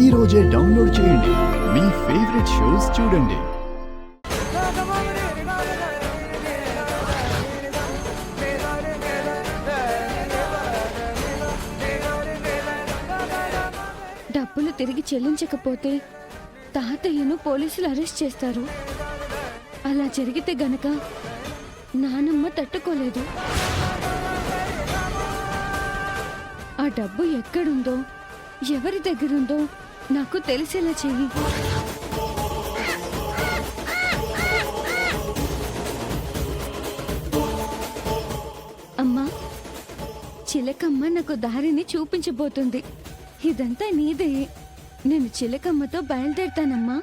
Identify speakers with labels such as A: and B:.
A: ఈ రోజే డౌన్లోడ్ చేయండి. మీ ఫేవరెట్ షోస్ చూడండి.
B: డబ్బులు తిరిగి చెల్లించకపోతే తాతయ్యను పోలీసులు అరెస్ట్ చేస్తారు. అలా జరిగితే గనక నానమ్మ తట్టుకోలేదు. ఆ డబ్బు ఎక్కడుందో, ఎవరి దగ్గరుందో నాకు తెలిసేలా చెయ్యి. అమ్మా, చిలకమ్మ నాకు దారిని చూపించబోతుంది. ఇదంతా నీదే. నేను చిలకమ్మతో బయలుదేరుతానమ్మా.